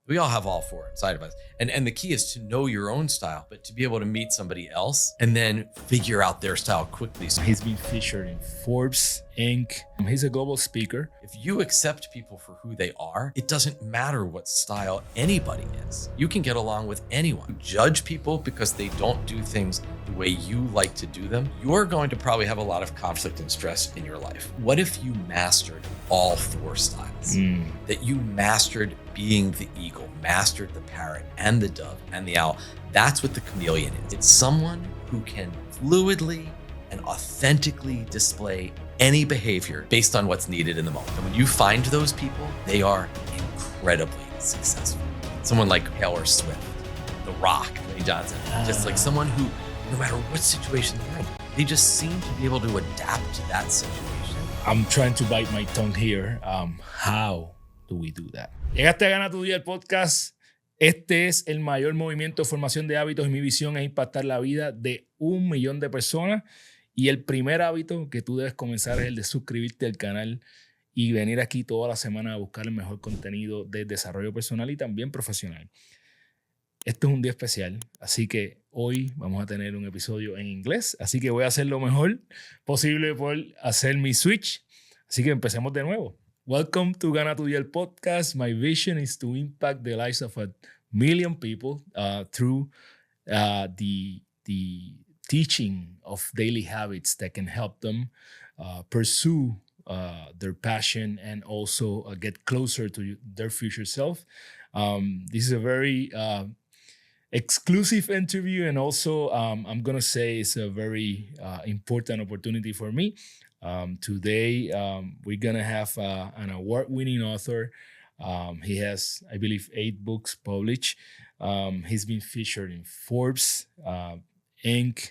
We all have all four inside of us. And the key is to know your own style, but to be able to meet somebody else and then figure out their style quickly. So he's been featured in Forbes, Inc. He's a global speaker. if you accept people for who they are, it doesn't matter what style anybody is. You can get along with anyone. Judge people because they don't do things the way you like to do them. You're going to probably have a lot of conflict and stress in your life. What if you mastered all four styles? That you mastered being the eagle, mastered the parrot and the dove and the owl. That's what the chameleon is. It's someone who can fluidly and authentically display any behavior based on what's needed in the moment. And when you find those people, they are incredibly successful. Someone like Taylor Swift, The Rock, Dwayne Johnson, just like someone who, no matter what situation they're in, they just seem to be able to adapt to that situation. I'm trying to bite my tongue here. How do we do that? Llegaste a Gana Tu Día, el podcast. Este es el mayor movimiento de formación de hábitos y mi visión es impactar la vida de 1 millón de personas. Y el primer hábito que tú debes comenzar es el de suscribirte al canal y venir aquí toda la semana a buscar el mejor contenido de desarrollo personal y también profesional. Este es un día especial, así que hoy vamos a tener un episodio en inglés. Así que voy a hacer lo mejor posible por hacer mi switch. Así que empecemos de nuevo. Welcome to Gana Tu Día, el podcast. My vision is to impact the lives of 1 million people through the teaching of daily habits that can help them pursue their passion and also get closer to their future self. This is a very exclusive interview, and also I'm going to say it's a very important opportunity for me. Today, we're going to have an award-winning author. He has, I believe, 8 books published. He's been featured in Forbes, Inc.,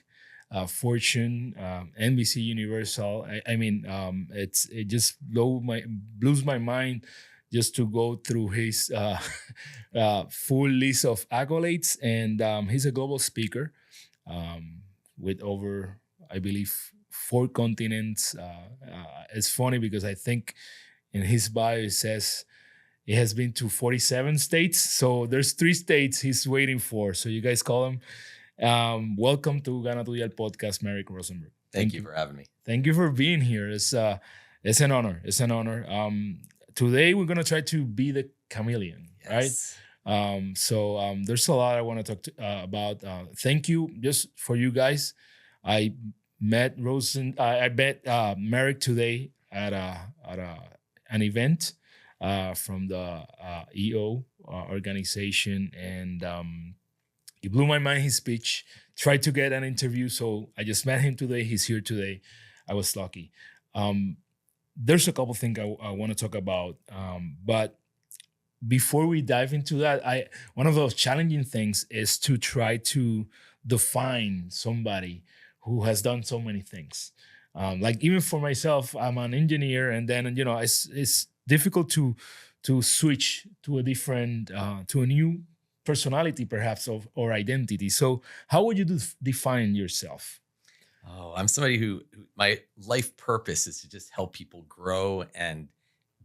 Fortune, NBC Universal. It just blows my mind just to go through his full list of accolades. And he's a global speaker with over, I believe, 4 continents. It's funny because I think in his bio it says he has been to 47 states. So there's 3 states he's waiting for. So you guys call him. Welcome to Gana Tu Día, el podcast, Merrick Rosenberg. Thank you for having me. Thank you for being here. It's an honor. It's an honor. Today we're gonna try to be the chameleon, Yes. right? So there's a lot I want to talk about. Thank you just for you guys. I met Merrick today at an event from the EO organization, and it blew my mind, his speech. Tried to get an interview, so I just met him today. He's here today. I was lucky. There's a couple things I want to talk about, but before we dive into that, one of those challenging things is to try to define somebody who has done so many things. Like even for myself, I'm an engineer, and then it's difficult to switch to a different to a new personality, perhaps, or identity. So how would you define yourself? Oh, I'm somebody who my life purpose is to just help people grow and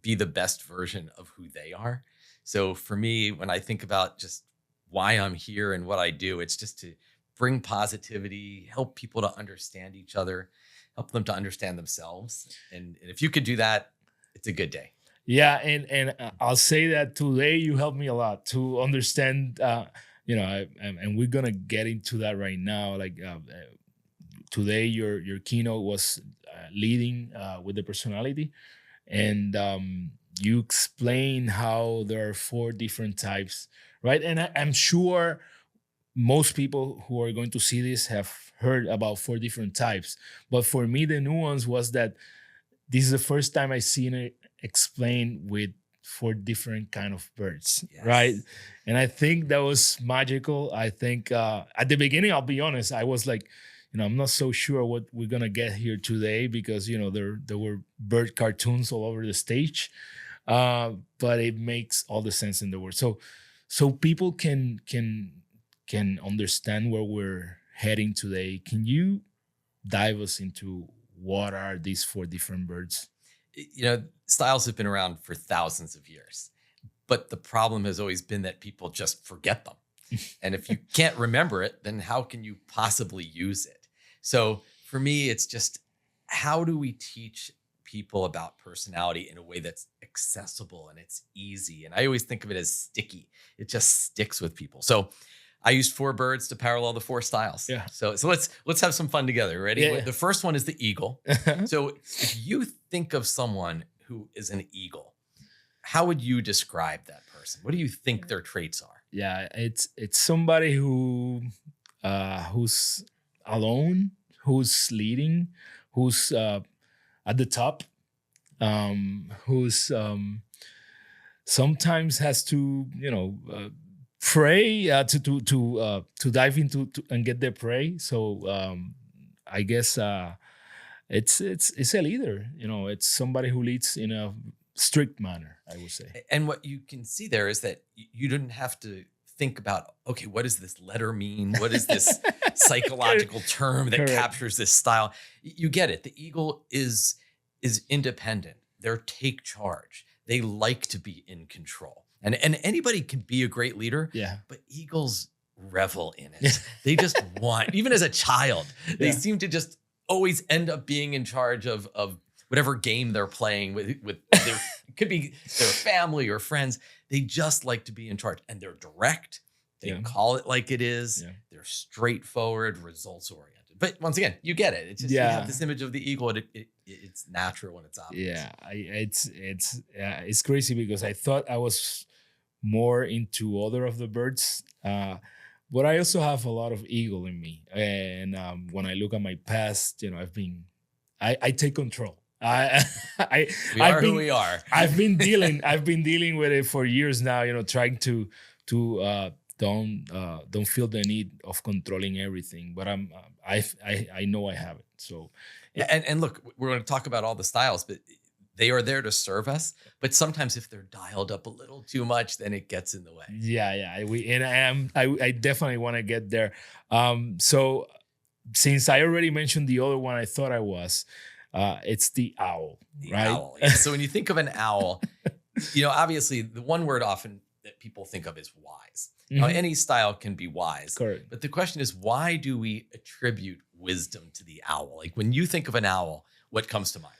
be the best version of who they are. So for me, when I think about just why I'm here and what I do, it's just to bring positivity, help people to understand each other, help them to understand themselves. And if you could do that, it's a good day. Yeah, and I'll say that today you helped me a lot to understand, and we're gonna get into that right now. Like today, your keynote was leading with the personality, and you explain how there are 4 different types, right? And I'm sure most people who are going to see this have heard about 4 different types, but for me, the nuance was that this is the first time I've seen it explained with 4 different kind of birds, yes. Right? And I think that was magical. I think at the beginning, I'll be honest, I was like, I'm not so sure what we're gonna get here today because there were bird cartoons all over the stage, but it makes all the sense in the world. So people can understand where we're heading today. Can you dive us into what are these 4 different birds? Styles have been around for thousands of years, But the problem has always been that people just forget them. And if you can't remember it, then how can you possibly use it? So for me, it's just, how do we teach people about personality in a way that's accessible and it's easy? And I always think of it as sticky. It just sticks with people. So I used 4 birds to parallel the 4 styles. Yeah. So let's have some fun together. Ready? Yeah. The first one is the eagle. So if you think of someone who is an eagle, how would you describe that person? What do you think their traits are? Yeah, it's somebody who's alone, who's leading, who's at the top, who's sometimes has to prey to dive into and get their prey. So I guess it's a leader. It's somebody who leads in a strict manner, I would say. And what you can see there is that you didn't have to think about, okay, what does this letter mean? What is this psychological term that Correct. captures this style? You get it. The eagle is independent. They're take charge. They like to be in control. And anybody can be a great leader, Yeah. but eagles revel in it. They just want, even as a child, they Yeah. seem to just always end up being in charge of whatever game they're playing with their, it could be their family or friends. They just like to be in charge, and they're direct. They Yeah. call it like it is. Yeah. They're straightforward, results oriented. But once again, you get it. It's just, you Yeah. have this image of the eagle, and it's natural and it's obvious. Yeah, it's crazy because I thought I was more into other of the birds, but I also have a lot of eagle in me. And when I look at my past, I take control. We are who we are. I've been dealing with it for years now. Trying to don't feel the need of controlling everything. But I know I have it. So Yeah, and look, we're going to talk about all the styles, but they are there to serve us. But sometimes if they're dialed up a little too much, then it gets in the way. yeah. I definitely want to get there. So since I already mentioned the other one, I thought I was. It's the owl, The right? owl. Yeah. So when you think of an owl, obviously the one word often that people think of is wise. Now, Mhm. any style can be wise. Correct. But the question is, why do we attribute wisdom to the owl? Like when you think of an owl, what comes to mind?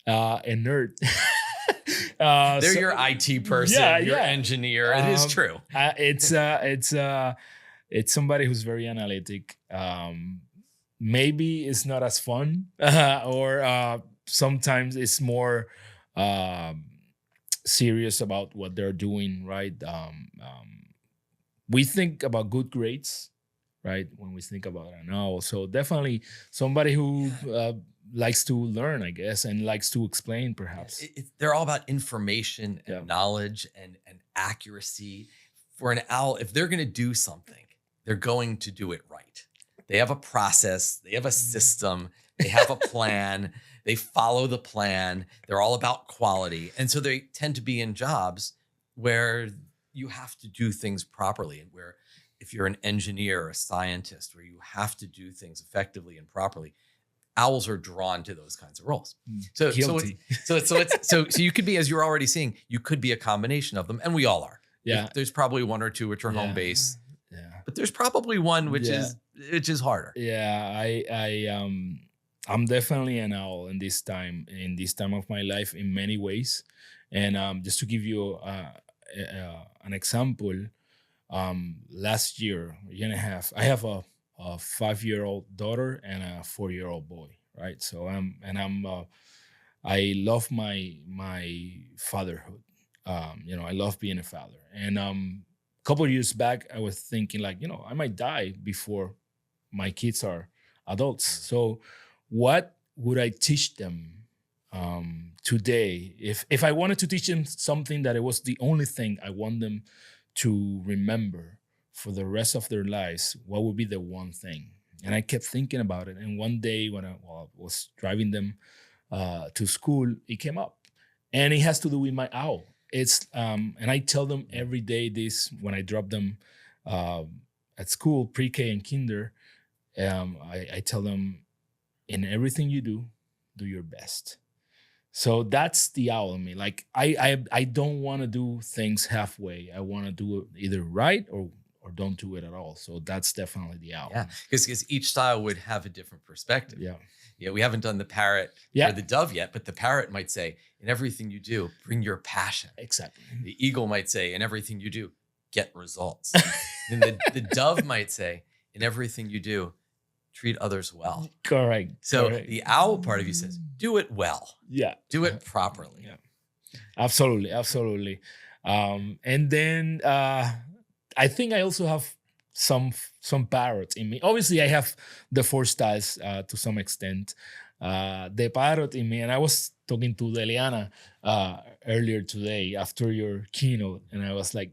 A nerd. They're your IT person, your yeah. engineer. It is true. It's somebody who's very analytic. Maybe it's not as fun, or sometimes it's more serious about what they're doing. Right? We think about good grades, right? When we think about an owl, so definitely somebody who likes to learn, I guess, and likes to explain, perhaps. They're all about information and Yeah. knowledge and accuracy. For an owl, if they're going to do something, they're going to do it right. They have a process, they have a system, they have a plan, they follow the plan. They're all about quality. And so they tend to be in jobs where you have to do things properly, and where if you're an engineer or a scientist, where you have to do things effectively and properly, owls are drawn to those kinds of roles. So Guilty. so you could be, as you're already seeing, you could be a combination of them, and we all are. Yeah. There's probably one or two which are home Yeah. base, Yeah. but there's probably one which Yeah. is harder. Yeah, I'm definitely an owl in this time of my life in many ways. And just to give you an example, last year and a half, I have a 5-year-old daughter and a 4-year-old boy, right? So I love my fatherhood. I love being a father. And a couple of years back, I was thinking I might die before my kids are adults. So what would I teach them today? If I wanted to teach them something that it was the only thing I want them to remember for the rest of their lives, what would be the one thing? And I kept thinking about it. And one day when I was driving them to school, it came up. And it has to do with my owl. It's and I tell them every day this when I drop them at school, pre-K and kinder. I tell them, in everything you do, do your best. So that's the owl in me. Like I don't want to do things halfway. I want to do it either right or don't do it at all. So that's definitely the owl. Yeah, because each style would have a different perspective. Yeah. Yeah, we haven't done the parrot or the dove yet, but the parrot might say, in everything you do, bring your passion. Exactly. The eagle might say, in everything you do, get results. And the dove might say, in everything you do, treat others well. Correct. So correct. the owl part of you says, do it well. Yeah. Do it properly. Yeah. Absolutely. Absolutely. And then I think I also have some parrot in me. Obviously, I have the 4 styles to some extent. The parrot in me, and I was talking to Deliana earlier today after your keynote, and I was like,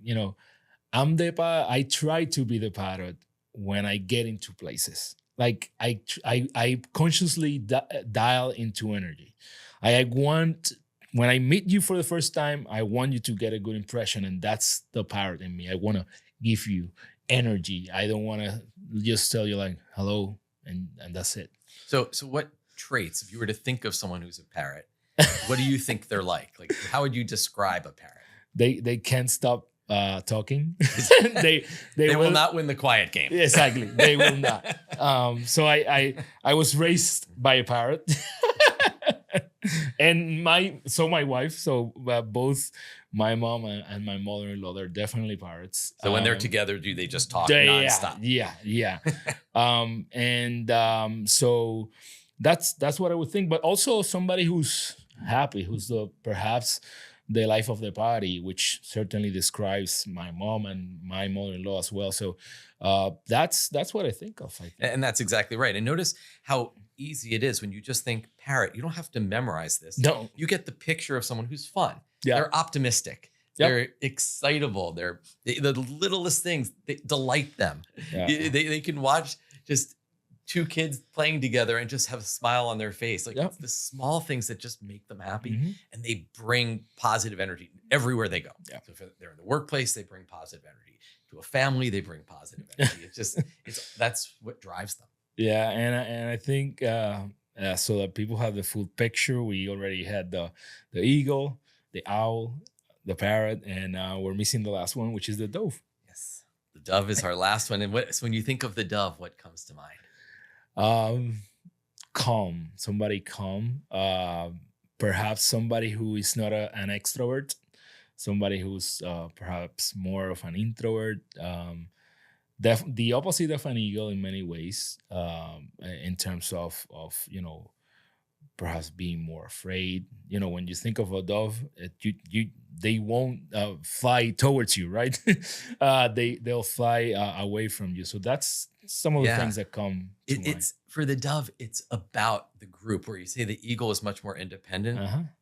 I'm the parrot. I try to be the parrot when I get into places. Like I consciously dial into energy. I want, when I meet you for the first time, I want you to get a good impression, and that's the parrot in me. I want to give you energy. I don't want to just tell you like hello and that's it. So what traits, if you were to think of someone who's a parrot, what do you think they're like? Like, how would you describe a parrot? They can't stop talking. they will not win the quiet game. Exactly. They will not. So I was raised by a parrot. And my wife, both my mom and my mother-in-law, they're definitely parrots. So when they're together, do they just talk nonstop? Yeah. So that's what I would think. But also somebody who's happy, who's perhaps the life of the party, which certainly describes my mom and my mother-in-law as well. So that's what I think of. And that's exactly right. And notice how easy it is when you just think parrot. You don't have to memorize this. No. You get the picture of someone who's fun. Yeah. They're optimistic. Yep. They're excitable. They're the littlest things, they delight them. Yeah. They can watch just 2 kids playing together and just have a smile on their face. Like it's the small things that just make them happy, and they bring positive energy everywhere they go. Yeah. So if they're in the workplace, they bring positive energy. To a family, they bring positive energy. That's what drives them. Yeah, and I think so that people have the full picture. We already had the eagle, the owl, the parrot, and we're missing the last one, which is the dove. Yes, the dove is our last one. And so when you think of the dove, what comes to mind? Calm. Somebody calm. Perhaps somebody who is not an extrovert. Somebody who's perhaps more of an introvert. The opposite of an eagle in many ways, in terms of perhaps being more afraid. When you think of a dove, they won't fly towards you, right? They'll fly away from you. So that's some of the things that come to mind. It's for the dove, it's about the group. Where you say the eagle is much more independent.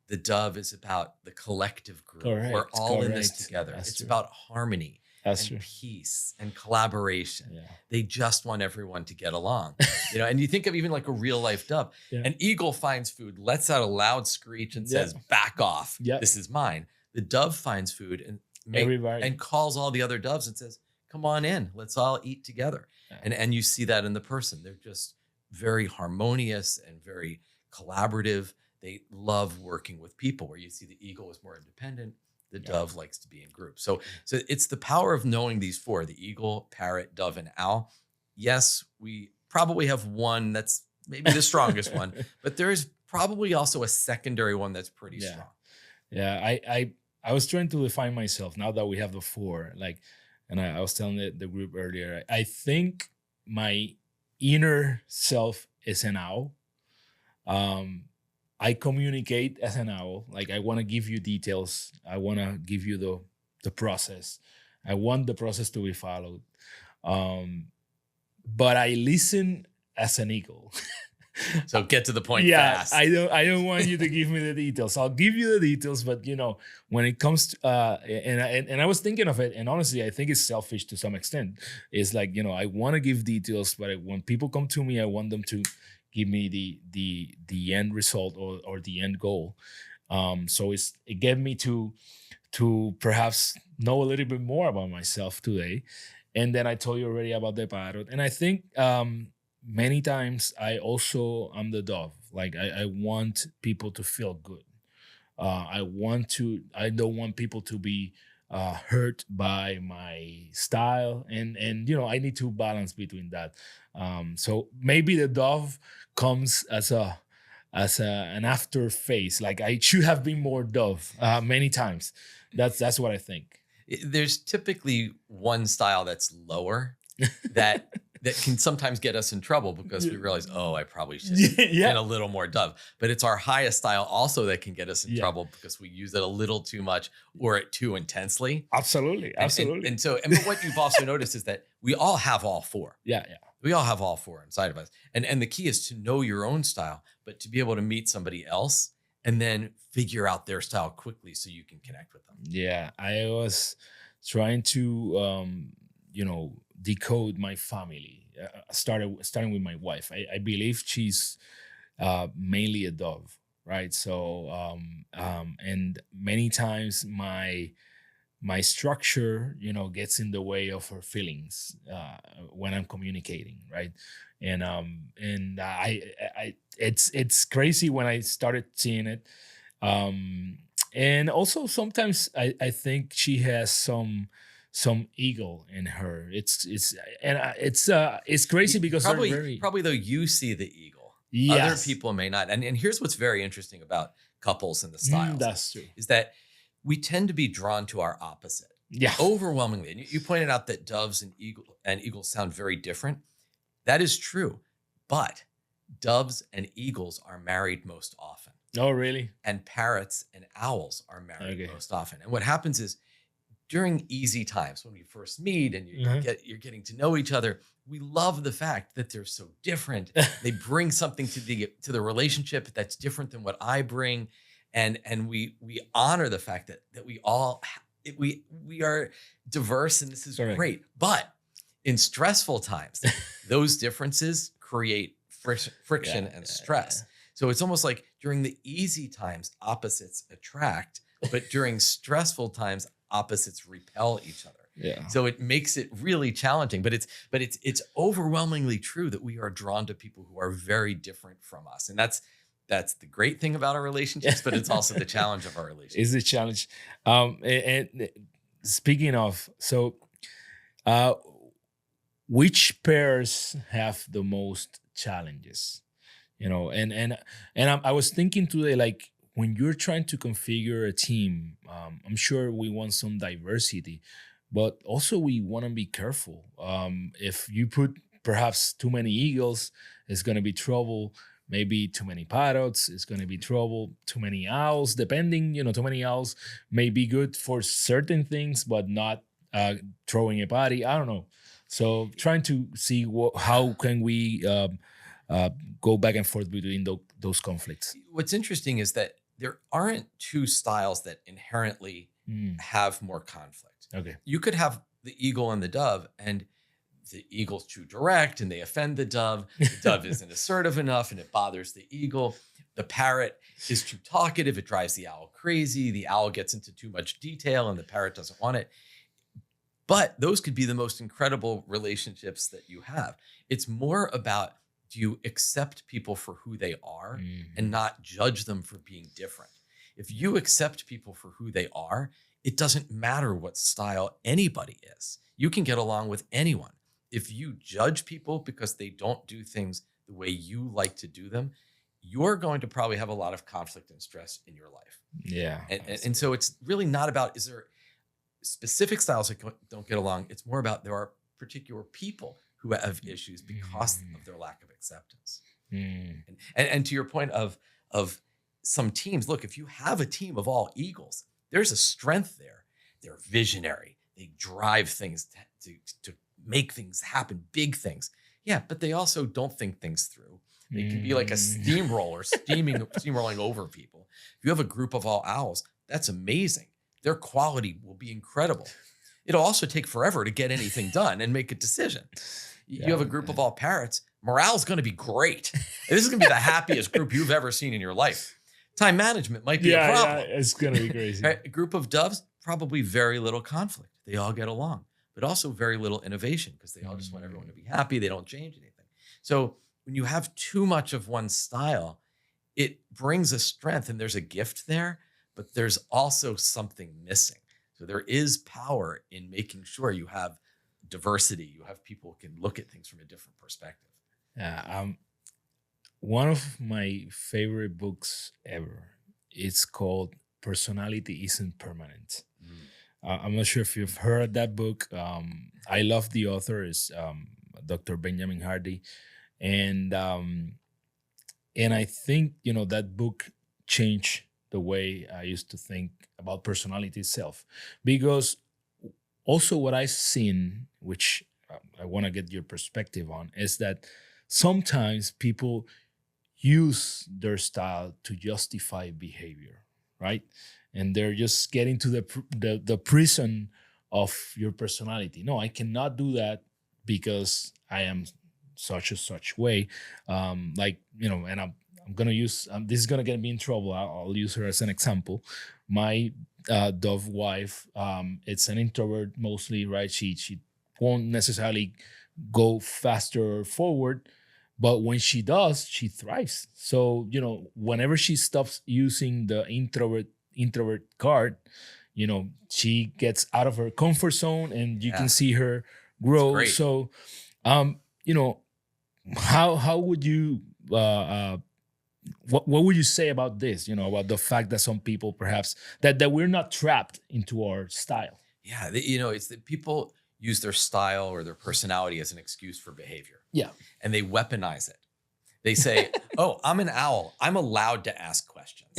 The dove is about the collective group. Correct. We're all in this together. That's it's true. about harmony. That's and true. Peace and collaboration. Yeah. They just want everyone to get along. And you think of even like a real life dove. Yeah. An eagle finds food, lets out a loud screech and says, back off. Yeah. This is mine. The dove finds food and calls all the other doves and says, come on in. Let's all eat together. Yeah. And you see that in the person. They're just very harmonious and very collaborative. They love working with people, where you see the eagle is more independent. The dove likes to be in groups. So it's the power of knowing these 4, the eagle, parrot, dove, and owl. Yes, we probably have one that's maybe the strongest one, but there is probably also a secondary one that's pretty strong. Yeah, I was trying to define myself now that we have the 4. And I was telling the group earlier, I think my inner self is an owl. I communicate as an owl. Like, I want to give you details. I want to give you the process. I want the process to be followed. But I listen as an eagle. So get to the point fast. I don't want you to give me the details. I'll give you the details, but when it comes to and I was thinking of it, and honestly, I think it's selfish to some extent. It's like, I want to give details, but when people come to me, I want them to give me the end result or the end goal. So it gave me to perhaps know a little bit more about myself today. And then I told you already about the parrot. And I think many times I'm the dove. Like, I want people to feel good. I don't want people to be hurt by my style, and I need to balance between that. So maybe the dove comes as an after phase. Like I should have been more dove many times. That's what I think. There's typically one style that's lower that can sometimes get us in trouble because we realize, oh, I probably should have been a little more dove. But it's our highest style also that can get us in trouble because we use it a little too much or it too intensely. Absolutely. And so what you've also noticed is that we all have all four. Yeah. We all have all four inside of us. And the key is to know your own style, but to be able to meet somebody else and then figure out their style quickly so you can connect with them. Yeah, I was trying to, decode my family. Starting with my wife. I believe she's mainly a dove, right? So, and many times my structure, gets in the way of her feelings when I'm communicating, right? And it's crazy when I started seeing it. And also sometimes I think she has some ego in her. It's crazy because probably though you see the eagle. Yes. Other people may not. And here's what's very interesting about couples and the styles. That's true. Is that we tend to be drawn to our opposite. Yeah. Overwhelmingly. And you pointed out that doves and eagles sound very different. That is true. But doves and eagles are married most often. Oh, really? And parrots and owls are married most often. And what happens is during easy times when we first meet and you're getting to know each other, we love the fact that they're so different. They bring something to the relationship that's different than what I bring. And we honor the fact that we are diverse and this is great. But in stressful times, those differences create friction and stress. So it's almost like during the easy times, opposites attract, but during stressful times, opposites repel each other. Yeah. So it makes it really challenging, but it's overwhelmingly true that we are drawn to people who are very different from us. And that's the great thing about our relationships, but it's also the challenge of our relationships. It's the challenge. And speaking of, so which pairs have the most challenges? And I was thinking today, like when you're trying to configure a team, I'm sure we want some diversity, but also we want to be careful. If you put perhaps too many eagles, it's going to be trouble. Maybe too many parrots, it's going to be trouble. Too many owls, depending, too many owls may be good for certain things, but not throwing a party. I don't know. So trying to see how can we go back and forth between those conflicts. What's interesting is that there aren't two styles that inherently have more conflict. Okay. You could have the eagle and the dove, and the eagle's too direct and they offend the dove. The dove isn't assertive enough and it bothers the eagle. The parrot is too talkative. It drives the owl crazy. The owl gets into too much detail and the parrot doesn't want it. But those could be the most incredible relationships that you have. It's more about, do you accept people for who they are and not judge them for being different? If you accept people for who they are, it doesn't matter what style anybody is. You can get along with anyone. If you judge people because they don't do things the way you like to do them, you're going to probably have a lot of conflict and stress in your life. Yeah. And so it's really not about, is there specific styles that don't get along? It's more about there are particular people who have issues because of their lack of acceptance. And to your point of some teams, look, if you have a team of all eagles, there's a strength there. They're visionary. They drive things to make things happen, big things. Yeah, but they also don't think things through. They can be like a steamroller, steamrolling over people. If you have a group of all owls, that's amazing. Their quality will be incredible. It'll also take forever to get anything done and make a decision. You have a group of all parrots, morale's going to be great. This is going to be the happiest group you've ever seen in your life. Time management might be a problem. Yeah, it's going to be crazy. Right? A group of doves, probably very little conflict. They all get along, but also very little innovation because they all just want everyone to be happy. They don't change anything. So when you have too much of one style, it brings a strength and there's a gift there, but there's also something missing. So there is power in making sure you have diversity. You have people who can look at things from a different perspective. One of my favorite books ever. It's called Personality Isn't Permanent. I'm not sure if you've heard that book. I love the author is Dr. Benjamin Hardy, and I think that book changed the way I used to think about personality itself, because also what I've seen, which I want to get your perspective on, is that sometimes people use their style to justify behavior, right? And they're just getting to the prison of your personality. No, I cannot do that because I am such a such way. And I'm gonna use this is gonna get me in trouble. I'll use her as an example. My dove wife, it's an introvert mostly, right? She won't necessarily go faster or forward, but when she does, she thrives. So whenever she stops using the introvert card, she gets out of her comfort zone, and you can see her grow. So how would you what would you say about this, about the fact that some people perhaps that we're not trapped into our style? Yeah, it's that people use their style or their personality as an excuse for behavior. Yeah. And they weaponize it. They say, oh, I'm an owl. I'm allowed to ask questions.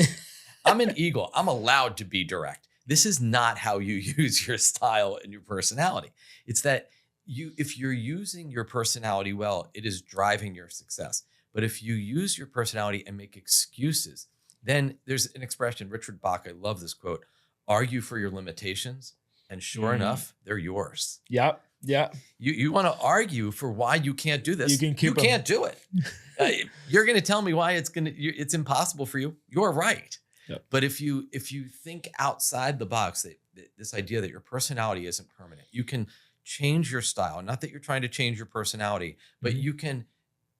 I'm an eagle. I'm allowed to be direct. This is not how you use your style and your personality. It's that if you're using your personality well, it is driving your success. But if you use your personality and make excuses, then there's an expression, Richard Bach, I love this quote, argue for your limitations, and sure enough, they're yours. Yeah. You want to argue for why you can't do this. You can't do it. You're going to tell me why it's impossible for you. You're right. Yep. But if you think outside the box, this idea that your personality isn't permanent, you can change your style. Not that you're trying to change your personality, but you can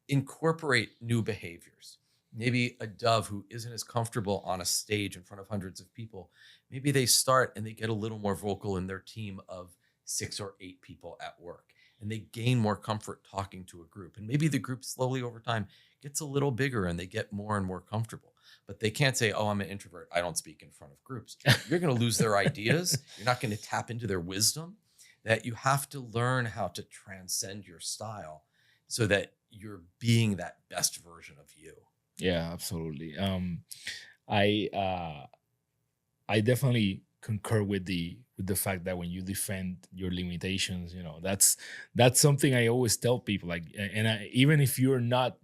incorporate new behaviors. Maybe a dove who isn't as comfortable on a stage in front of hundreds of people, maybe they start and they get a little more vocal in their team of 6 or 8 people at work, and they gain more comfort talking to a group. And maybe the group slowly over time gets a little bigger and they get more and more comfortable. But they can't say, oh, I'm an introvert, I don't speak in front of groups. You're going to lose their ideas. You're not going to tap into their wisdom. That you have to learn how to transcend your style so that you're being that best version of you. Yeah, absolutely. I definitely concur with the fact that when you defend your limitations, that's something I always tell people. Even if you're not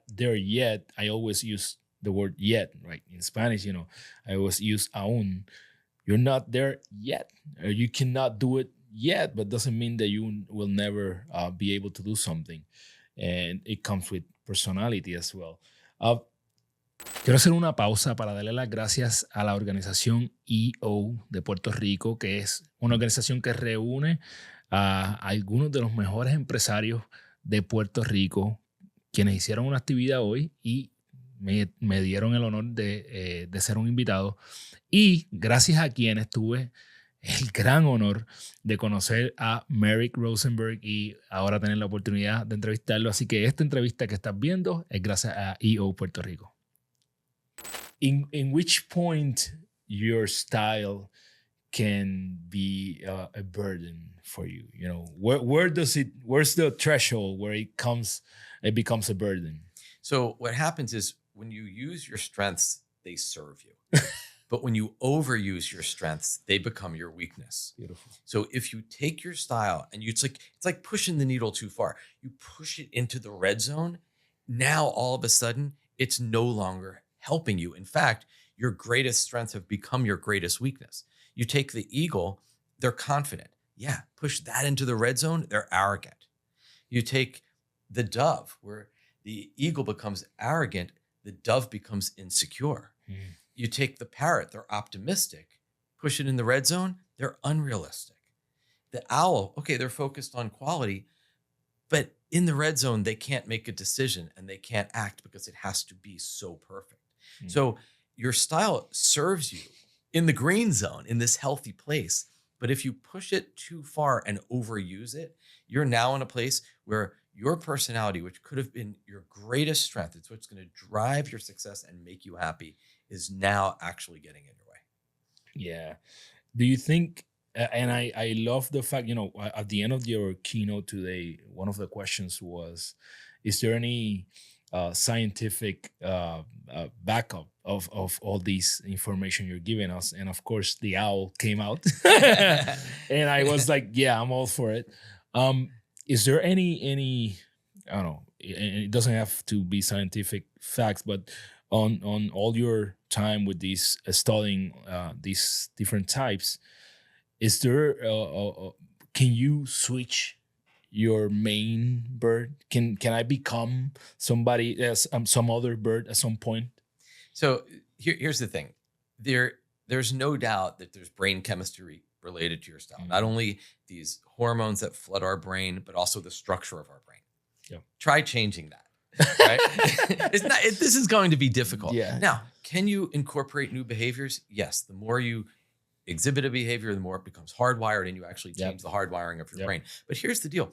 there yet, I always use the word yet, right? In Spanish, I always use aún. You're not there yet, or you cannot do it yet, but doesn't mean that you will never be able to do something. And it comes with personality as well. Quiero hacer una pausa para darle las gracias a la organización EO de Puerto Rico, que es una organización que reúne a algunos de los mejores empresarios de Puerto Rico, quienes hicieron una actividad hoy y me dieron el honor de ser un invitado. Y gracias a quienes tuve el gran honor de conocer a Merrick Rosenberg y ahora tener la oportunidad de entrevistarlo. Así que esta entrevista que estás viendo es gracias a EO Puerto Rico. In which point your style can be a burden for you? Where's the threshold where it becomes a burden? So what happens is when you use your strengths, they serve you. But when you overuse your strengths, they become your weakness. Beautiful. So if you take your style and it's like pushing the needle too far. You push it into the red zone. Now all of a sudden, it's no longer helping you. In fact, your greatest strengths have become your greatest weakness. You take the eagle, they're confident. Yeah, push that into the red zone, they're arrogant. You take the dove, where the eagle becomes arrogant, the dove becomes insecure. You take the parrot, they're optimistic. Push it in the red zone, they're unrealistic. The owl, okay, they're focused on quality, but in the red zone, they can't make a decision and they can't act because it has to be so perfect. So your style serves you in the green zone, in this healthy place. But if you push it too far and overuse it, you're now in a place where your personality, which could have been your greatest strength, it's what's going to drive your success and make you happy, is now actually getting in your way. Yeah. Do you think, and I love the fact, at the end of your keynote today, one of the questions was, is there any scientific backup of all these information you're giving us? And of course, the owl came out. And I was like, yeah, I'm all for it. Is there any, I don't know, it doesn't have to be scientific facts, but on all your time with these studying these different types, is there can you switch your main bird? Can I become somebody else, some other bird at some point? So here's the thing. There's no doubt that there's brain chemistry related to your style. Mm-hmm. Not only these hormones that flood our brain, but also the structure of our brain. Yeah. Try changing that. Right? This is going to be difficult. Yeah. Now, can you incorporate new behaviors? Yes. The more you exhibit a behavior, the more it becomes hardwired, and you actually change the hardwiring of your brain. But here's the deal.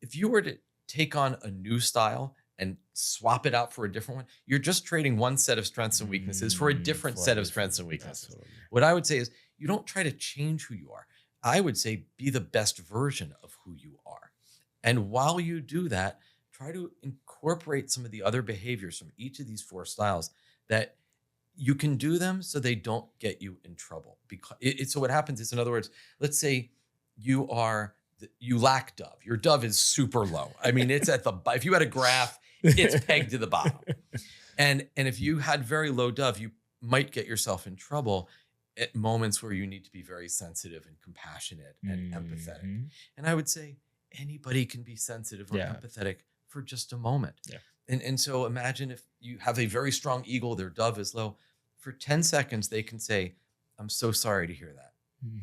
If you were to take on a new style and swap it out for a different one, you're just trading one set of strengths and weaknesses for a different set of strengths and weaknesses. Absolutely. What I would say is, you don't try to change who you are. I would say be the best version of who you are. And while you do that, try to incorporate some of the other behaviors from each of these 4 styles that you can do them so they don't get you in trouble. Because so what happens is, in other words, let's say you lack dove. Your dove is super low. I mean, it's if you had a graph, it's pegged to the bottom. And if you had very low dove, you might get yourself in trouble at moments where you need to be very sensitive and compassionate and empathetic. And I would say anybody can be sensitive or empathetic for just a moment. Yeah. And so imagine if you have a very strong eagle, their dove is low. For 10 seconds, they can say, I'm so sorry to hear that.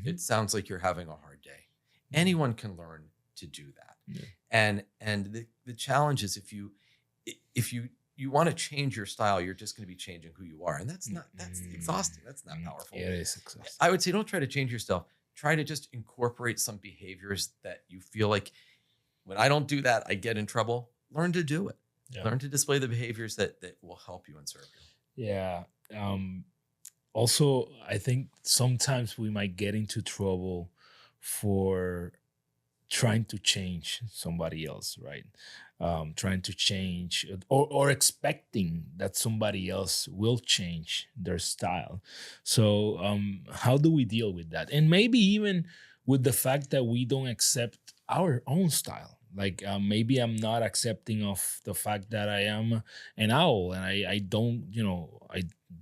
It sounds like you're having a hard day. Anyone can learn to do that. Yeah. And the challenge is, if you want to change your style, you're just going to be changing who you are. And that's exhausting. That's not powerful. It is exhausting. I would say don't try to change your style. Try to just incorporate some behaviors that you feel like, when I don't do that, I get in trouble. Learn to do it. Yeah. Learn to display the behaviors that will help you and serve you. Yeah. Also, I think sometimes we might get into trouble for trying to change somebody else, right? Trying to change or expecting that somebody else will change their style. So how do we deal with that? And maybe even with the fact that we don't accept our own style. Like maybe I'm not accepting of the fact that I am an owl, and I don't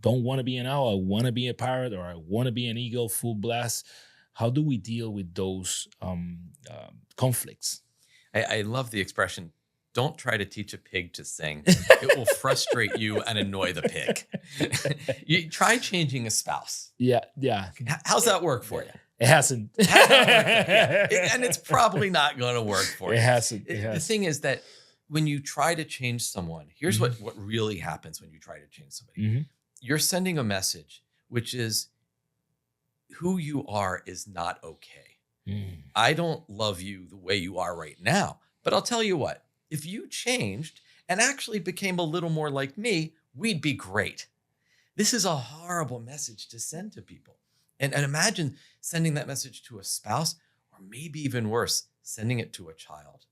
want to be an owl. I want to be a parrot, or I want to be an eagle full blast. How do we deal with those conflicts? I love the expression, don't try to teach a pig to sing. It will frustrate you and annoy the pig. You try changing a spouse. Yeah. How's that work for you? It hasn't. And it's probably not going to work for you. It hasn't. The thing is that when you try to change someone, here's what really happens when you try to change somebody. You're sending a message, which is, who you are is not okay. I don't love you the way you are right now, but I'll tell you what, if you changed and actually became a little more like me, we'd be great. This is a horrible message to send to people. And imagine sending that message to a spouse, or maybe even worse, sending it to a child.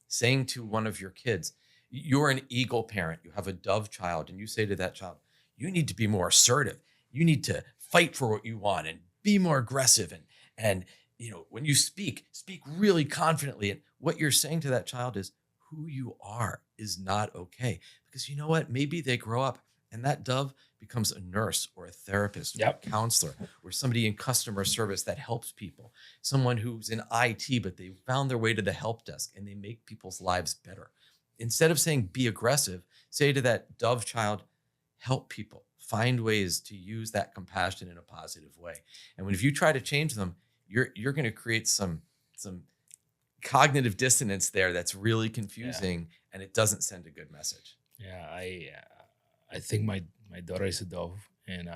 Saying to one of your kids, you're an eagle parent, you have a dove child, and you say to that child, you need to be more assertive. You need to fight for what you want and be more aggressive. And when you speak really confidently. And what you're saying to that child is, who you are is not okay. Because you know what? Maybe they grow up and that dove becomes a nurse or a therapist or a counselor or somebody in customer service that helps people. Someone who's in IT, but they found their way to the help desk and they make people's lives better. Instead of saying be aggressive, say to that dove child, help people. Find ways to use that compassion in a positive way. And if you try to change them, you're going to create some cognitive dissonance there that's really confusing, and it doesn't send a good message. Yeah, I think my daughter is a dove, and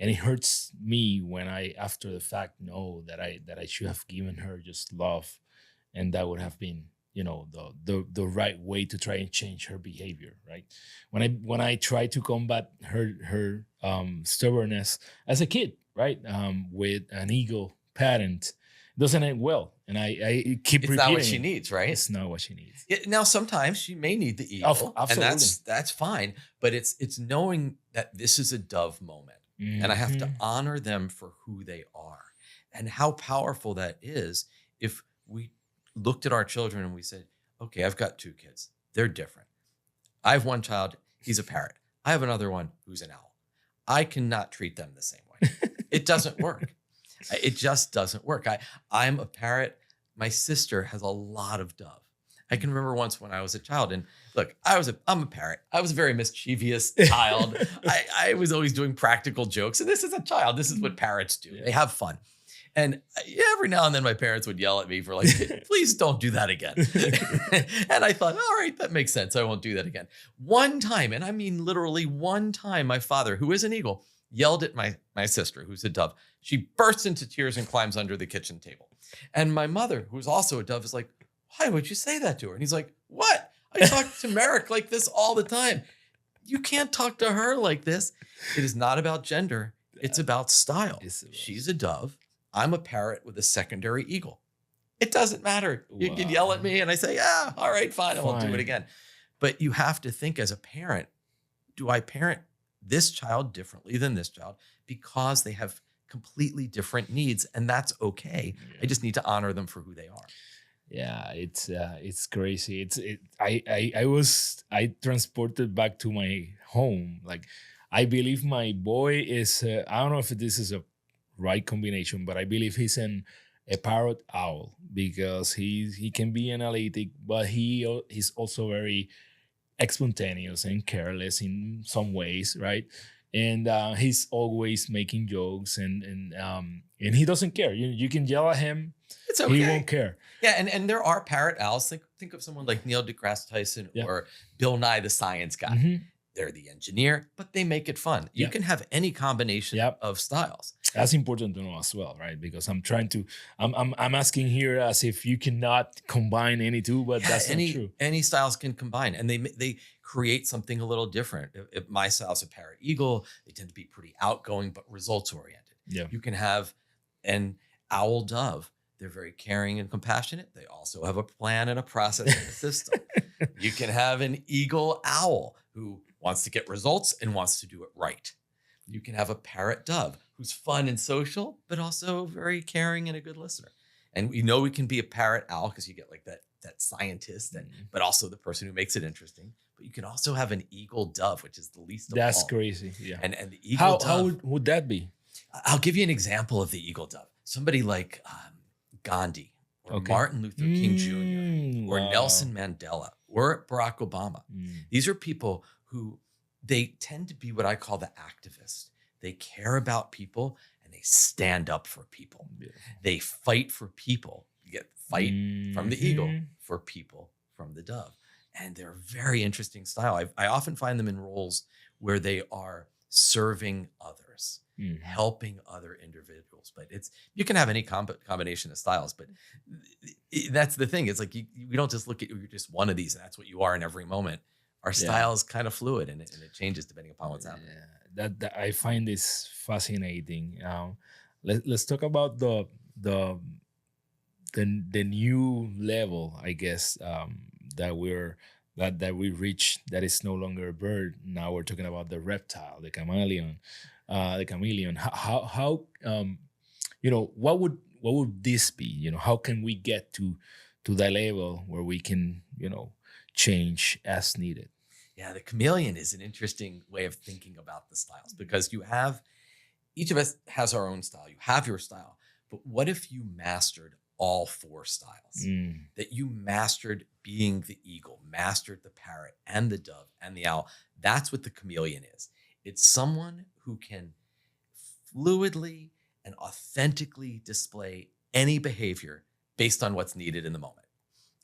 And it hurts me when I, after the fact, know that I should have given her just love, and that would have been, the right way to try and change her behavior, right? When I try to combat her stubbornness as a kid, right, with an ego parent, it doesn't end well, and I keep It's repeating not what she it. needs, right? It's not what she needs. Now, sometimes she may need the ego, and Absolutely. that's fine. But it's knowing that this is a dove moment, and I have to honor them for who they are, and how powerful that is. If we looked at our children and we said, "Okay, I've got 2 kids. They're different. I have one child. He's a parrot. I have another one who's an owl. I cannot treat them the same way. It doesn't work. It just doesn't work. I'm a parrot. My sister has a lot of dove. I can remember once when I was a child, and look, I'm a parrot. I was a very mischievous child. I was always doing practical jokes, and this is a child. This is what parrots do. They have fun. And every now and then my parents would yell at me for like, please don't do that again. And I thought, all right, that makes sense. I won't do that again. One time, and I mean literally one time, my father, who is an eagle, yelled at my sister, who's a dove. She bursts into tears and climbs under the kitchen table. And my mother, who's also a dove, is like, why would you say that to her? And he's like, what? I talk to Merrick like this all the time. You can't talk to her like this. It is not about gender. It's about style. She's a dove. I'm a parrot with a secondary eagle. It doesn't matter. You can yell at me and I say, yeah, all right, fine. I won't do it again. But you have to think as a parent, do I parent this child differently than this child? Because they have completely different needs, and that's okay. Yeah. I just need to honor them for who they are. Yeah, it's crazy. I transported back to my home. Like, I believe my boy is, I don't know if this is a right combination, but I believe he's a parrot owl, because he can be analytic, but he's also very spontaneous and careless in some ways, right? And he's always making jokes, and he doesn't care. You can yell at him, it's okay. He won't care. Yeah, and there are parrot owls. Think of someone like Neil deGrasse Tyson or Bill Nye the Science Guy. Mm-hmm. They're the engineer, but they make it fun. You can have any combination of styles. That's important to know as well, right? Because I'm asking here as if you cannot combine any two, but that's not true. Any styles can combine, and they create something a little different. If my style's a parrot eagle, they tend to be pretty outgoing but results oriented. Yeah. You can have an owl dove. They're very caring and compassionate. They also have a plan and a process and a system. You can have an eagle owl who wants to get results and wants to do it right. You can have a parrot dove who's fun and social, but also very caring and a good listener. And we can be a parrot owl because you get like that scientist, but also the person who makes it interesting. But you can also have an eagle dove, which is the least of all. That's crazy. Yeah. And the eagle dove. How would that be? I'll give you an example of the eagle dove. Somebody like Gandhi or Martin Luther King Jr. or Nelson Mandela or Barack Obama. These are people who they tend to be what I call the activist. They care about people and they stand up for people. Yeah. They fight for people. You get fight from the eagle, for people from the dove. And they're a very interesting style. I often find them in roles where they are serving others, helping other individuals. But you can have any combination of styles, but that's the thing. It's like we don't just look at you're just one of these and that's what you are in every moment. Our style is kind of fluid and it changes depending upon what's happening. Yeah, that I find this fascinating. Let's talk about the new level, I guess, that we reach. That is no longer a bird. Now we're talking about the reptile, the chameleon. How what would this be? How can we get to that level where we can change as needed? Yeah, the chameleon is an interesting way of thinking about the styles, because each of us has our own style. You have your style, but what if you mastered all 4 styles? That you mastered being the eagle, mastered the parrot and the dove and the owl. That's what the chameleon is. It's someone who can fluidly and authentically display any behavior based on what's needed in the moment.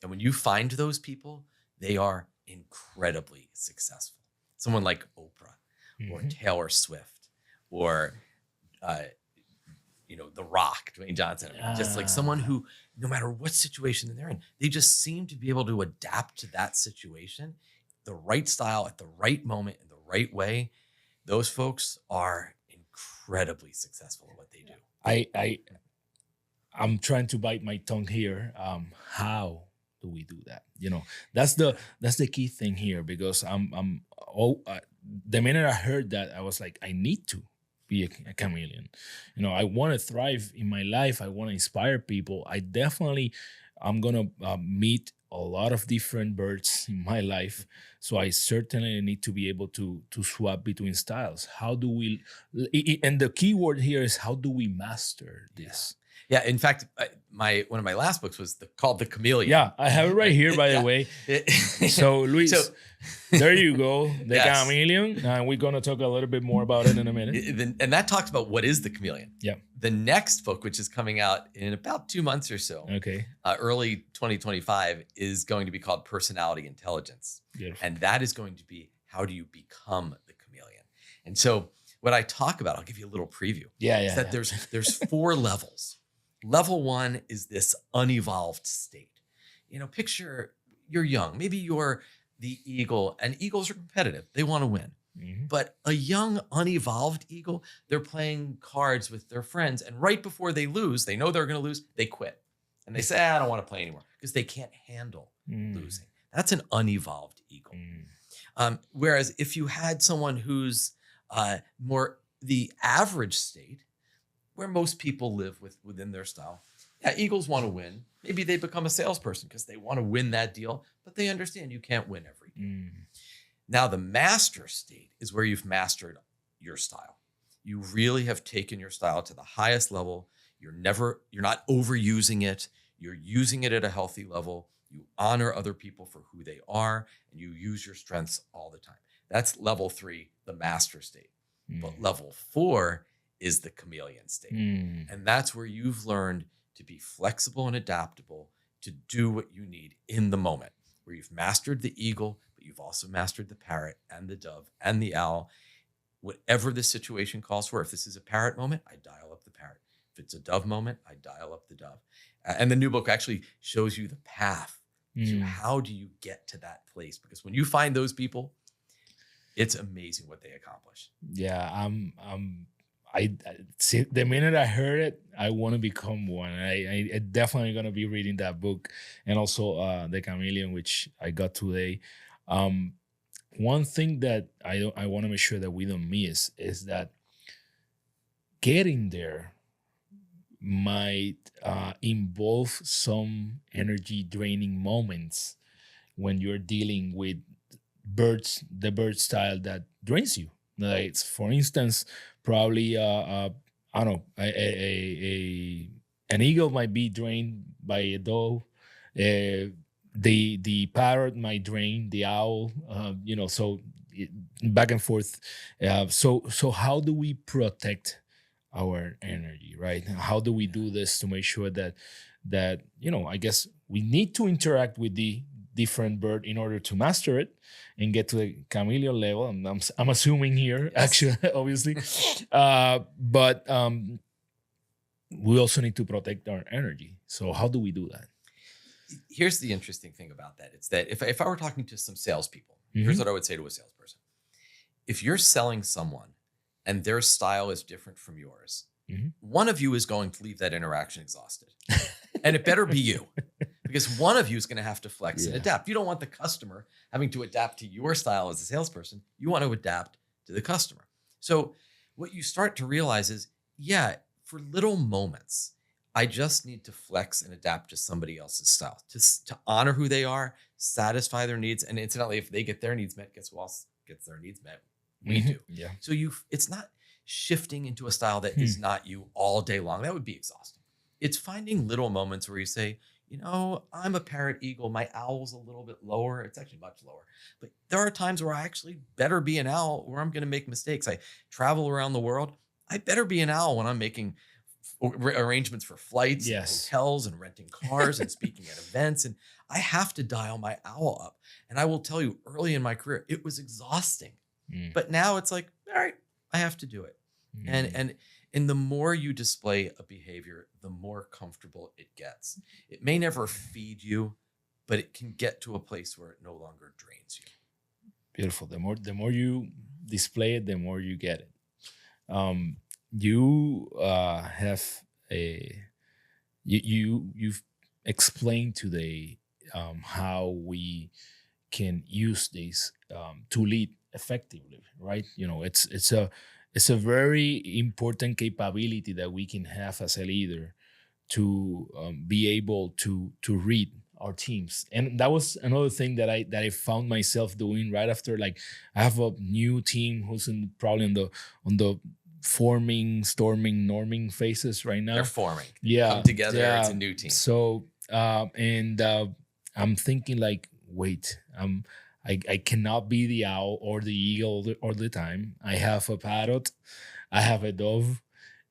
And when you find those people, they are incredibly successful. Someone like Oprah or Taylor Swift or The Rock, Dwayne Johnson. Just like someone who, no matter what situation they're in, they just seem to be able to adapt to that situation, the right style at the right moment in the right way. Those folks are incredibly successful at what they do. I'm trying to bite my tongue here. How do we do that? That's the key thing here, because the minute I heard that, I was like, I need to be a chameleon. I want to thrive in my life. I want to inspire people. I'm gonna meet a lot of different birds in my life, so I certainly need to be able to swap between styles. How do we? And the key word here is, how do we master this? Yeah. In fact, one of my last books was called The Chameleon. Yeah, I have it right here, by the way. So, Luis, there you go. The chameleon. And we're going to talk a little bit more about it in a minute. And that talks about what is the chameleon. Yeah. The next book, which is coming out in about 2 months or so, early 2025, is going to be called Personality Intelligence. Beautiful. And that is going to be, how do you become the chameleon? And so what I talk about, I'll give you a little preview. Is that there's 4 levels. Level 1 is this unevolved state. Picture you're young. Maybe you're the eagle, and eagles are competitive. They want to win. Mm-hmm. But a young, unevolved eagle, they're playing cards with their friends. And right before they lose, they know they're going to lose, they quit. And they say, I don't want to play anymore, because they can't handle losing. That's an unevolved eagle. Whereas if you had someone who's more the average state, where most people live within their style. Yeah, eagles want to win. Maybe they become a salesperson because they want to win that deal, but they understand you can't win every deal. Now, the master state is where you've mastered your style. You really have taken your style to the highest level. You're not overusing it. You're using it at a healthy level. You honor other people for who they are, and you use your strengths all the time. That's level 3, the master state. But level 4 is the chameleon state. And that's where you've learned to be flexible and adaptable, to do what you need in the moment, where you've mastered the eagle, but you've also mastered the parrot and the dove and the owl. Whatever the situation calls for, if this is a parrot moment, I dial up the parrot. If it's a dove moment, I dial up the dove. And the new book actually shows you the path to how do you get to that place, because when you find those people, it's amazing what they accomplish. Yeah, I see, the minute I heard it, I want to become one. I definitely going to be reading that book, and also The Chameleon, which I got today. One thing that I want to make sure that we don't miss is that getting there might involve some energy draining moments when you're dealing with the bird style that drains you. Like, for instance, probably I don't know, an eagle might be drained by a dove. The parrot might drain the owl. So back and forth. So how do we protect our energy, right? How do we do this to make sure that I guess we need to interact with the different bird in order to master it and get to the chameleon level. I'm assuming here, actually, obviously. But we also need to protect our energy. So how do we do that? Here's the interesting thing about that. It's that if I were talking to some salespeople, here's what I would say to a salesperson. If you're selling someone and their style is different from yours, one of you is going to leave that interaction exhausted. And it better be you. Because one of you is going to have to flex and adapt. You don't want the customer having to adapt to your style as a salesperson. You want to adapt to the customer. So what you start to realize is, for little moments, I just need to flex and adapt to somebody else's style, to honor who they are, satisfy their needs. And incidentally, if they get their needs met, guess who else gets their needs met? We do. Yeah. So it's not shifting into a style that is not you all day long. That would be exhausting. It's finding little moments where you say, I'm a parrot eagle. My owl's a little bit lower. It's actually much lower. But there are times where I actually better be an owl, or I'm going to make mistakes. I travel around the world. I better be an owl when I'm making arrangements for flights, and hotels, and renting cars and speaking at events. And I have to dial my owl up. And I will tell you, early in my career, it was exhausting. But now it's like, all right, I have to do it. And And the more you display a behavior, the more comfortable it gets. It may never feed you, but it can get to a place where it no longer drains you. Beautiful. The more you display it, the more you get it. You have you've explained today how we can use this to lead effectively, right? It's a very important capability that we can have as a leader to be able to read our teams. And that was another thing that I found myself doing right after, like, I have a new team who's probably on the forming, storming, norming phases right now. They're forming. Yeah. Come together. Yeah. It's a new team. So I'm thinking, like, wait, I cannot be the owl or the eagle all the time. I have a parrot, I have a dove,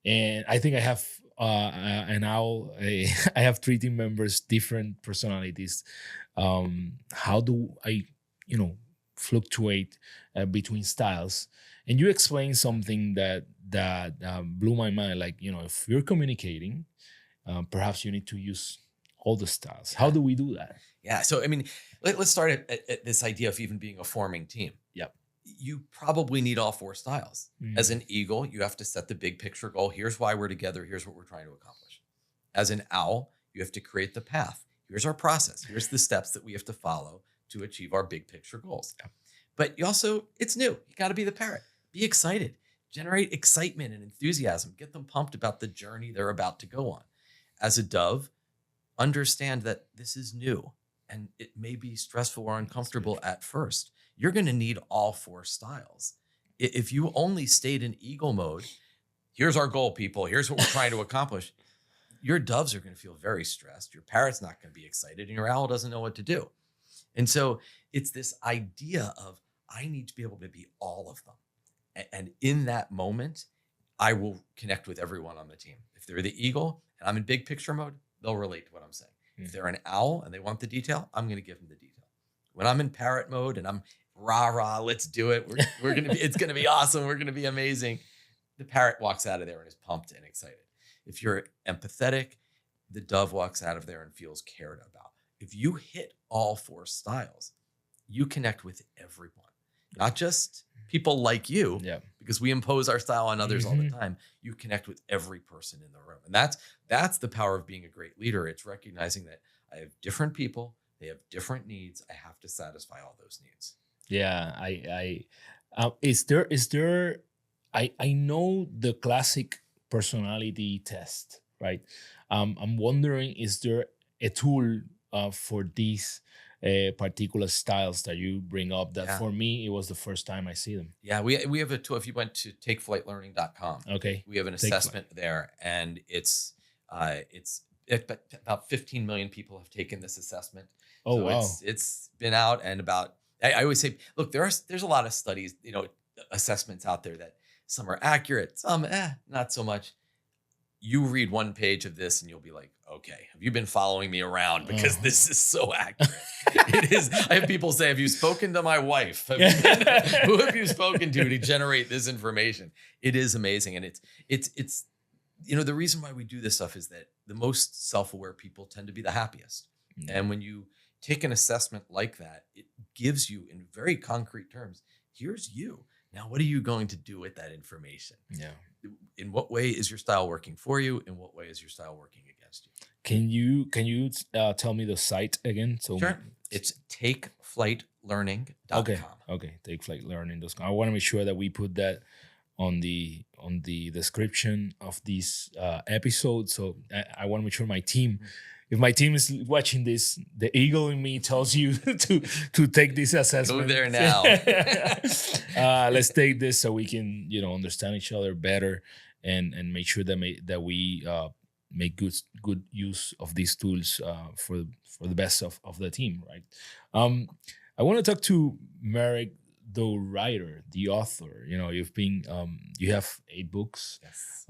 and I think I have an owl. I have 3 team members, different personalities. How do I, fluctuate between styles? And you explained something that blew my mind. Like, if you're communicating, perhaps you need to use all the styles. How do we do that? Yeah. So, I mean, let's start at this idea of even being a forming team. Yep. You probably need all 4 styles. Mm. As an eagle, you have to set the big picture goal. Here's why we're together. Here's what we're trying to accomplish. As an owl, you have to create the path. Here's our process. Here's the steps that we have to follow to achieve our big picture goals. Yep. But you also, it's new. You got to be the parrot. Be excited. Generate excitement and enthusiasm. Get them pumped about the journey they're about to go on. As a dove, understand that this is new and it may be stressful or uncomfortable at first. You're going to need all 4 styles. If you only stayed in eagle mode, here's our goal, people. Here's what we're trying to accomplish. Your doves are going to feel very stressed. Your parrot's not going to be excited, and your owl doesn't know what to do. And so it's this idea of, I need to be able to be all of them. And in that moment, I will connect with everyone on the team. If they're the eagle and I'm in big picture mode, they'll relate to what I'm saying. If they're an owl and they want the detail, I'm going to give them the detail. When I'm in parrot mode and I'm rah, let's do it. We're going to be, it's going to be awesome. We're going to be amazing. The parrot walks out of there and is pumped and excited. If you're empathetic, the dove walks out of there and feels cared about. If you hit all 4 styles, you connect with everyone, not just people like you, because we impose our style on others all the time. You connect with every person in the room. And that's the power of being a great leader. It's recognizing that I have different people, they have different needs. I have to satisfy all those needs. Yeah. I know the classic personality test, right? I'm wondering, is there a tool for these particular styles that you bring up that for me, it was the first time I see them? Yeah, we have a tool. If you went to takeflightlearning.com, okay, we have an assessment there, and it's about 15 million people have taken this assessment. Oh, so wow. It's been out, and I always say, look, there's a lot of studies, assessments out there that some are accurate, some not so much. You read one page of this and you'll be like, okay, have you been following me around? Because this is so accurate. It is. I have people say, have you spoken to my wife? Who have you spoken to generate this information? It is amazing. And it's the reason why we do this stuff is that the most self-aware people tend to be the happiest. Mm-hmm. And when you take an assessment like that, it gives you, in very concrete terms, here's you. Now, what are you going to do with that information? Yeah. In what way is your style working for you? In what way is your style working against you? Can you tell me the site again? So sure. It's takeflightlearning.com. Okay. Takeflightlearning.com. I want to make sure that we put that on the description of this episode. So I want to make sure my team, if my team is watching this, the eagle in me tells you to take this assessment. Go there now. Let's take this so we can understand each other better and make sure that we make good use of these tools for the best of the team, right? I want to talk to Merrick the writer, the author. You've been you have 8 books. Yes.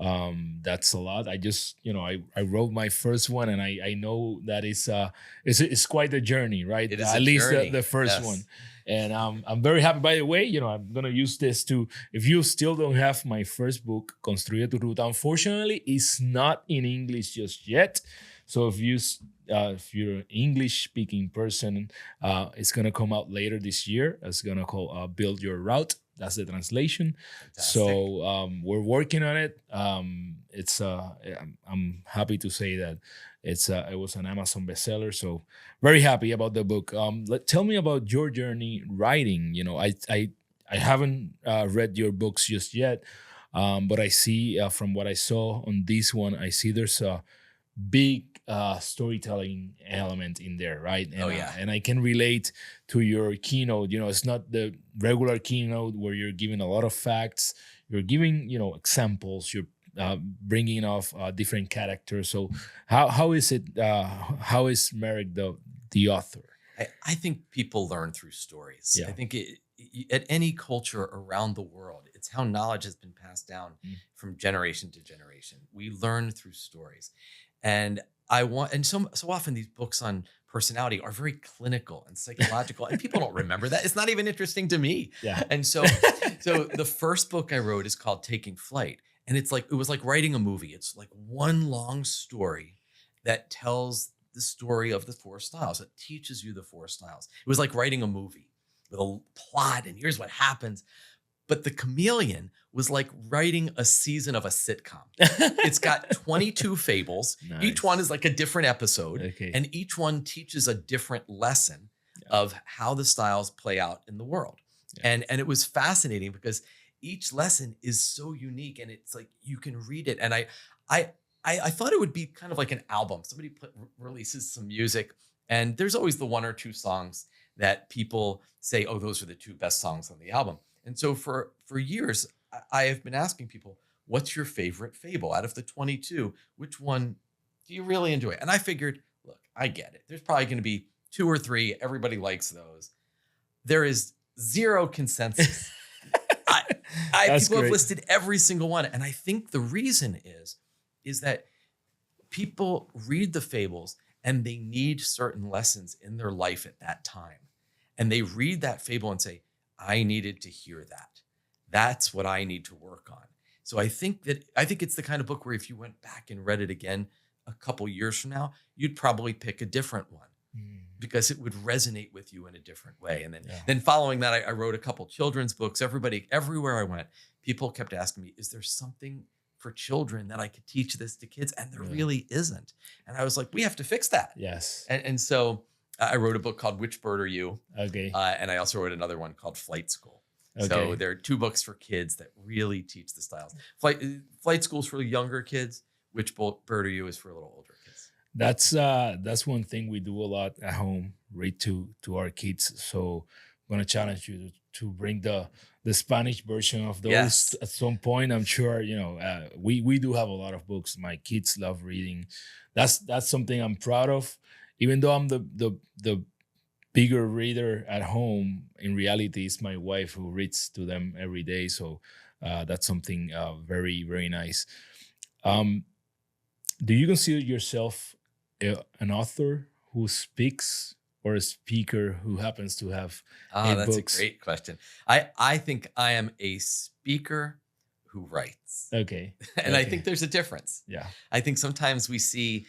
That's a lot. I just I wrote my first one, and I know that it's quite a journey, right? It is At a least journey. the first Yes. one. And I'm very happy. By the way, I'm gonna use this to, if you still don't have my first book, Construye tu Ruta, unfortunately, it's not in English just yet. So if you're an English-speaking person, it's gonna come out later this year. It's gonna call Build Your Route. That's the translation. Fantastic. So we're working on it. I'm happy to say that it was an Amazon bestseller. So very happy about the book. Tell me about your journey writing. I haven't read your books just yet, but I see from what I saw on this one, I see there's a big storytelling element in there, right? And, Oh, yeah. And I can relate to your keynote. It's not the regular keynote where you're giving a lot of facts. You're giving, examples. You're bringing off different characters. So how is it? How is Merrick the author? I think people learn through stories. Yeah. I think at any culture around the world, it's how knowledge has been passed down from generation to generation. We learn through stories. And so often these books on personality are very clinical and psychological, and people don't remember that. It's not even interesting to me. Yeah. And so the first book I wrote is called Taking Flight. And it was like writing a movie. It's like one long story that tells the story of the 4 styles. It teaches you the 4 styles. It was like writing a movie with a plot, and here's what happens. But the Chameleon was like writing a season of a sitcom. It's got 22 fables. Nice. Each one is like a different episode. Okay. And each one teaches a different lesson of how the styles play out in the world. Yeah. And it was fascinating because each lesson is so unique, and it's like you can read it. And I thought it would be kind of like an album. Somebody releases some music, and there's always the 1 or 2 songs that people say, oh, those are the 2 best songs on the album. And so for years, I have been asking people, what's your favorite fable out of the 22? Which one do you really enjoy? And I figured, look, I get it. There's probably going to be 2 or 3. Everybody likes those. There is zero consensus. People have listed every single one. And I think the reason is that people read the fables and they need certain lessons in their life at that time. And they read that fable and say, I needed to hear that. That's what I need to work on. So I think it's the kind of book where if you went back and read it again a couple years from now, you'd probably pick a different one because it would resonate with you in a different way. And then following that, I wrote a couple children's books. Everywhere I went, people kept asking me, is there something for children that I could teach this to kids? And there really isn't. And I was like, we have to fix that. Yes. And so I wrote a book called Which Bird Are You? Okay. And I also wrote another one called Flight School. Okay. So there are 2 books for kids that really teach the styles. Flight School's for younger kids. Which Bird Are You is for a little older kids. That's one thing we do a lot at home, read to our kids. So I'm gonna challenge you to bring the Spanish version of those at some point. I'm sure we do have a lot of books. My kids love reading. That's something I'm proud of. Even though I'm the bigger reader at home, in reality, it's my wife who reads to them every day. So that's something very, very nice. Do you consider yourself an author who speaks, or a speaker who happens to have 8 that's books? a great question. I think I am a speaker who writes. Okay. And I think there's a difference. Yeah. I think sometimes we see,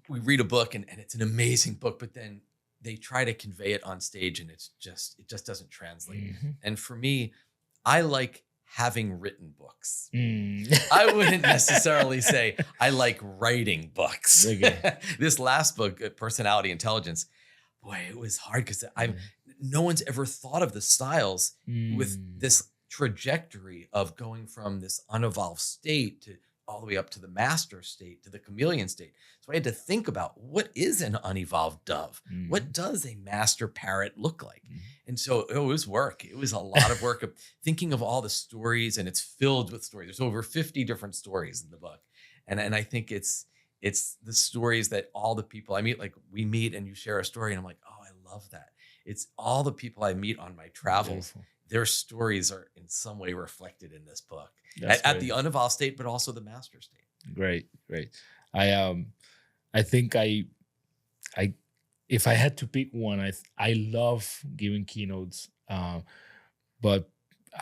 we read a book and it's an amazing book, but then they try to convey it on stage and it just doesn't translate. Mm-hmm. And for me, I like having written books. I wouldn't necessarily say I like writing books. Okay. This last book, Personality Intelligence, boy, it was hard because no one's ever thought of the styles with this trajectory of going from this unevolved state to all the way up to the master state, to the chameleon state. So I had to think about, what is an unevolved dove? What does a master parrot look like? And so it was work. It was a lot of work of thinking of all the stories, and it's filled with stories. There's over 50 different stories in the book. And I think it's the stories that all the people I meet, like we meet and you share a story and I'm like, oh, I love that. It's all the people I meet on my travels. Beautiful. Their stories are in some way reflected in this book That's at great. the unevolved state, but also the master state. Great. I think if I had to pick one, I love giving keynotes, but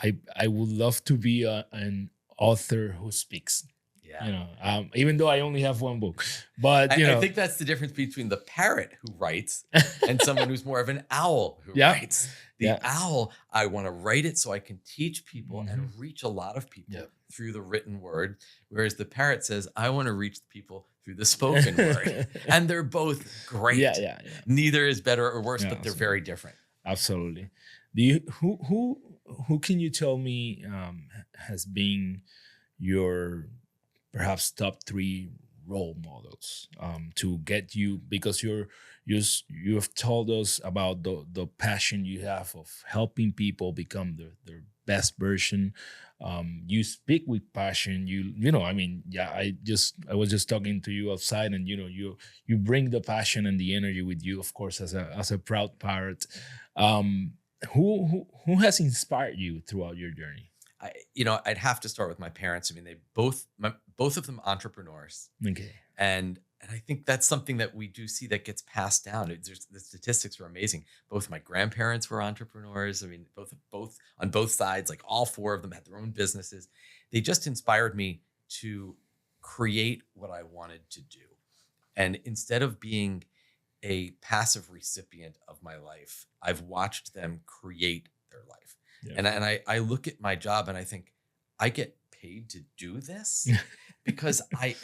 I would love to be an author who speaks. Yeah. Even though I only have one book, but I think that's the difference between the parrot who writes and someone who's more of an owl who Yeah. writes. The owl, I want to write it so I can teach people and reach a lot of people through the written word. Whereas the parrot says, I want to reach people through the spoken word. And they're both great. Yeah. Neither is better or worse, but they're absolutely. very different. Absolutely. Do you who can you tell me has been your perhaps top 3 role models to get you, because you have told us about the passion you have of helping people become their best version. You speak with passion. I was just talking to you outside, and you bring the passion and the energy with you, of course, as a proud parrot. Who has inspired you throughout your journey? I'd have to start with my parents. I mean, both of them entrepreneurs. Okay. And I think that's something that we do see that gets passed down. The statistics are amazing. Both my grandparents were entrepreneurs. I mean, both on both sides, like all 4 of them had their own businesses. They just inspired me to create what I wanted to do. And instead of being a passive recipient of my life, I've watched them create their life. Yeah. And I look at my job and I think, I get paid to do this because I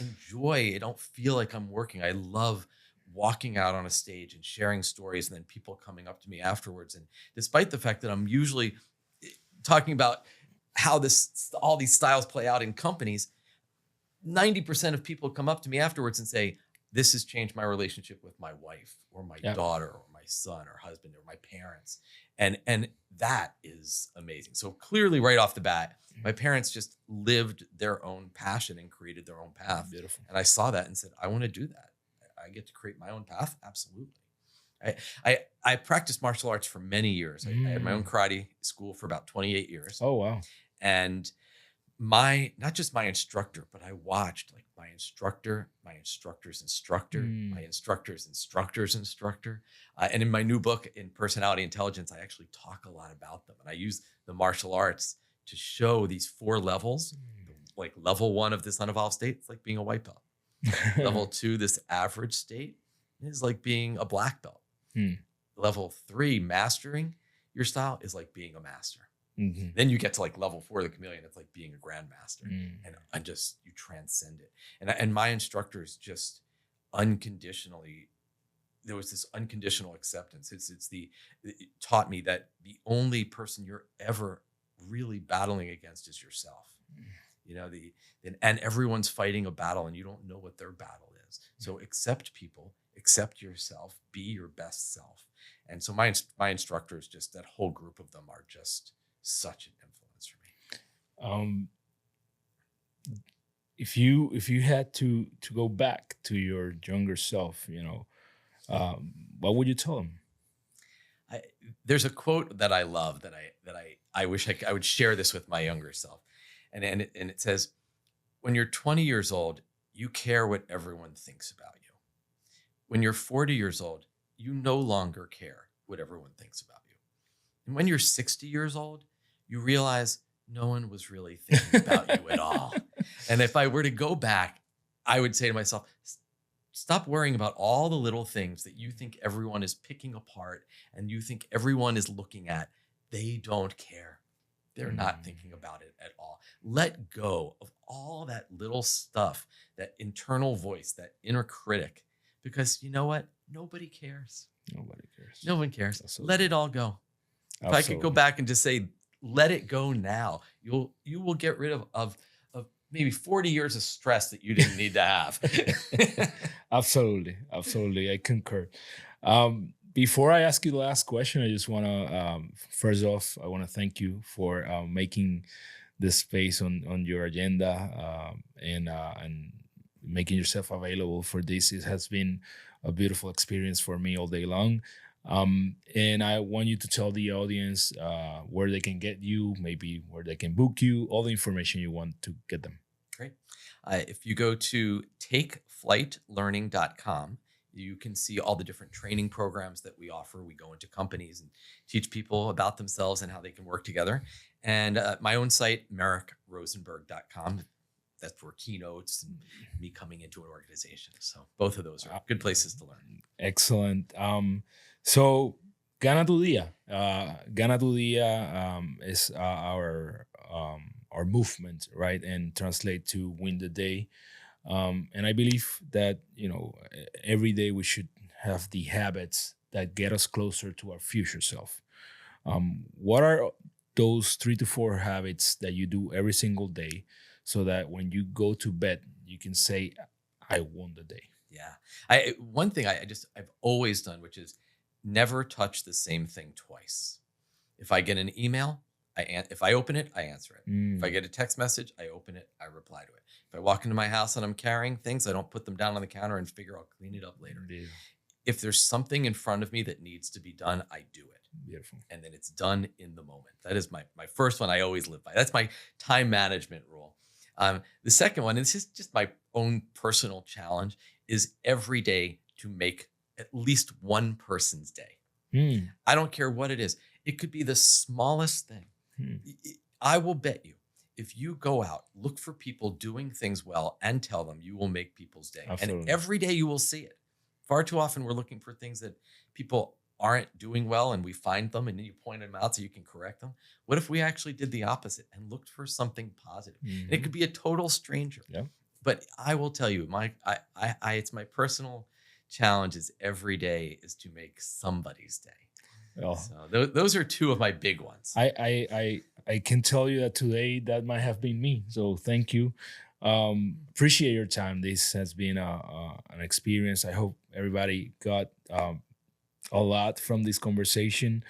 I don't feel like I'm working. I love walking out on a stage and sharing stories and then people coming up to me afterwards. And despite the fact that I'm usually talking about how all these styles play out in companies, 90% of people come up to me afterwards and say, this has changed my relationship with my wife or my daughter or my son or husband or my parents. And that is amazing. So clearly right off the bat, my parents just lived their own passion and created their own path. Beautiful. And I saw that and said, I want to do that. I get to create my own path. Absolutely. I practiced martial arts for many years. I had my own karate school for about 28 years. Oh, wow. And not just my instructor, but I watched like my instructor, my instructor's instructor, my instructor's instructor's instructor. And in my new book, in Personality Intelligence, I actually talk a lot about them. And I use the martial arts to show these 4 levels. Like level 1 of this unevolved state, it's like being a white belt. Level 2, this average state, is like being a black belt. Level 3, mastering your style, is like being a master. Then you get to like level 4, the chameleon. It's like being a grandmaster, and just you transcend it. And my instructors just unconditionally, there was this unconditional acceptance. It taught me that the only person you're ever really battling against is yourself. And everyone's fighting a battle, and you don't know what their battle is. So accept people, accept yourself, be your best self. And so my instructors, just that whole group of them, are just such an influence for me. If you had to go back to your younger self, what would you tell him? There's a quote that I love that I wish I would share this with my younger self, and it says, when you're 20 years old, you care what everyone thinks about you. When you're 40 years old, you no longer care what everyone thinks about you. And when you're 60 years old, you realize no one was really thinking about you at all. And if I were to go back, I would say to myself, stop worrying about all the little things that you think everyone is picking apart and you think everyone is looking at. They don't care. They're not thinking about it at all. Let go of all that little stuff, that internal voice, that inner critic, because you know what? Nobody cares. Nobody cares. No one cares. Absolutely. Let it all go. If I could go back and just say, let it go now, you will get rid of maybe 40 years of stress that you didn't need to have. Absolutely. I concur. Before I ask you the last question, I just want to, first off, I want to thank you for making this space on your agenda and making yourself available for this. It has been a beautiful experience for me all day long. And I want you to tell the audience where they can get you, maybe where they can book you, all the information you want to get them. Great. If you go to takeflightlearning.com, you can see all the different training programs that we offer. We go into companies and teach people about themselves and how they can work together. And my own site, merrickrosenberg.com. That's for keynotes and me coming into an organization. So both of those are good places to learn. Excellent. So Gana Tu Día. Gana Tu Día is our movement, right? And translate to win the day. And I believe that, every day we should have the habits that get us closer to our future self. What are those 3 to 4 habits that you do every single day so that when you go to bed, you can say, I won the day? Yeah. One thing I've always done, which is never touch the same thing twice. If I get an email, if I open it, I answer it. If I get a text message, I open it, I reply to it. If I walk into my house and I'm carrying things, I don't put them down on the counter and figure I'll clean it up later. Yeah. If there's something in front of me that needs to be done, I do it. Beautiful. And then it's done in the moment. That is my first one I always live by. That's my time management rule. The second one, and this is just my own personal challenge, is every day to make at least one person's day. I don't care what it is. It could be the smallest thing. I will bet you, if you go out, look for people doing things well and tell them, you will make people's day. Absolutely. And every day you will see it. Far too often we're looking for things that people aren't doing well and we find them and then you point them out so you can correct them. What if we actually did the opposite and looked for something positive? And it could be a total stranger. Yeah. But I will tell you, it's my personal challenge is every day is to make somebody's day. Oh. So those are 2 of my big ones. I can tell you that today that might have been me. So thank you. Appreciate your time. This has been an experience. I hope everybody got a lot from this conversation.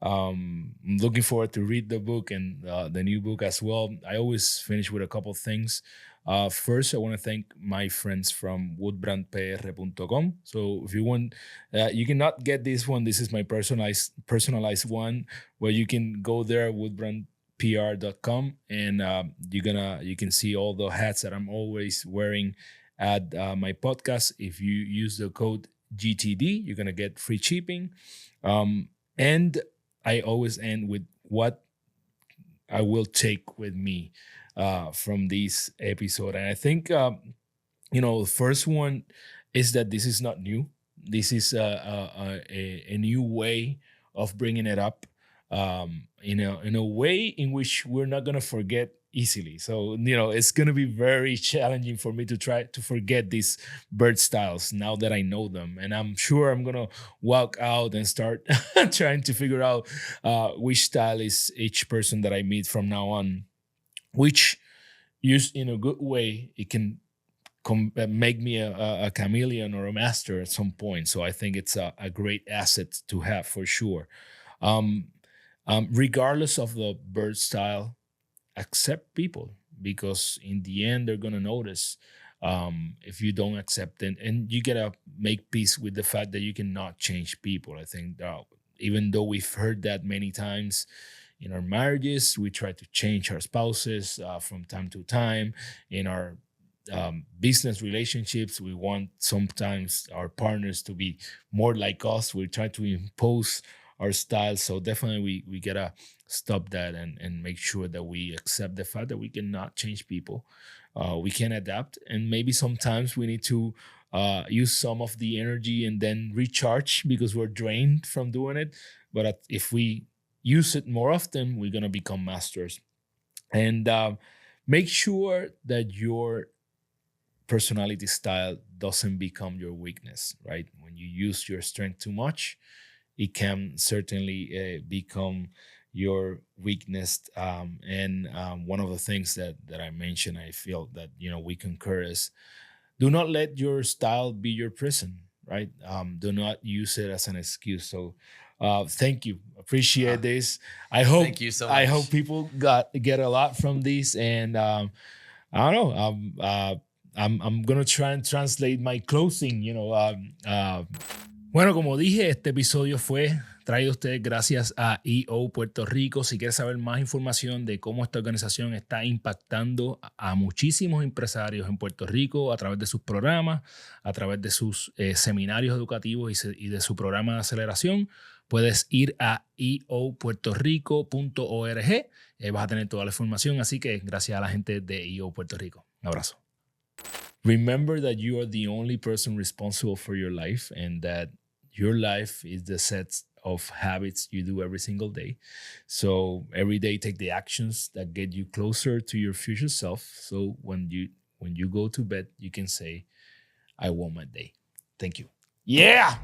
I'm looking forward to read the book and the new book as well. I always finish with a couple of things. First, I want to thank my friends from woodbrandpr.com. So if you want, you cannot get this one. This is my personalized one where you can go there, woodbrandpr.com, and you can see all the hats that I'm always wearing at my podcast. If you use the code GTD, you're going to get free shipping. And I always end with what I will take with me from this episode. And I think, the first one is that this is not new. This is a new way of bringing it up in a way in which we're not going to forget easily. So, it's going to be very challenging for me to try to forget these bird styles now that I know them. And I'm sure I'm going to walk out and start trying to figure out which style is each person that I meet from now on, which used in a good way, it can make me a chameleon or a master at some point. So I think it's a great asset to have for sure. Regardless of the bird style, accept people, because in the end they're gonna notice if you don't accept it, and you gotta make peace with the fact that you cannot change people. I think even though we've heard that many times in our marriages, we try to change our spouses from time to time. In our business relationships, we want sometimes our partners to be more like us. We try to impose our style. So definitely we gotta stop that and make sure that we accept the fact that we cannot change people. We can adapt, and maybe sometimes we need to use some of the energy and then recharge because we're drained from doing it. But if we use it more often, we're gonna become masters. And make sure that your personality style doesn't become your weakness, right? When you use your strength too much, it can certainly become your weakness. And one of the things that I mentioned, I feel that, we concur is, do not let your style be your prison, right? Do not use it as an excuse. So thank you. Appreciate this. Thank you so much. I hope people get a lot from this. And I don't know, I'm gonna try and translate my closing, Bueno, como dije, este episodio fue traído a ustedes gracias a EO Puerto Rico. Si quieres saber más información de cómo esta organización está impactando a muchísimos empresarios en Puerto Rico a través de sus programas, a través de sus seminarios educativos y de su programa de aceleración, puedes ir a eopuertorico.org. Vas a tener toda la información. Así que gracias a la gente de EO Puerto Rico. Un abrazo. Remember that you are the only person responsible for your life and that your life is the set of habits you do every single day. So every day take the actions that get you closer to your future self. So when you go to bed, you can say, I won my day. Thank you. Yeah!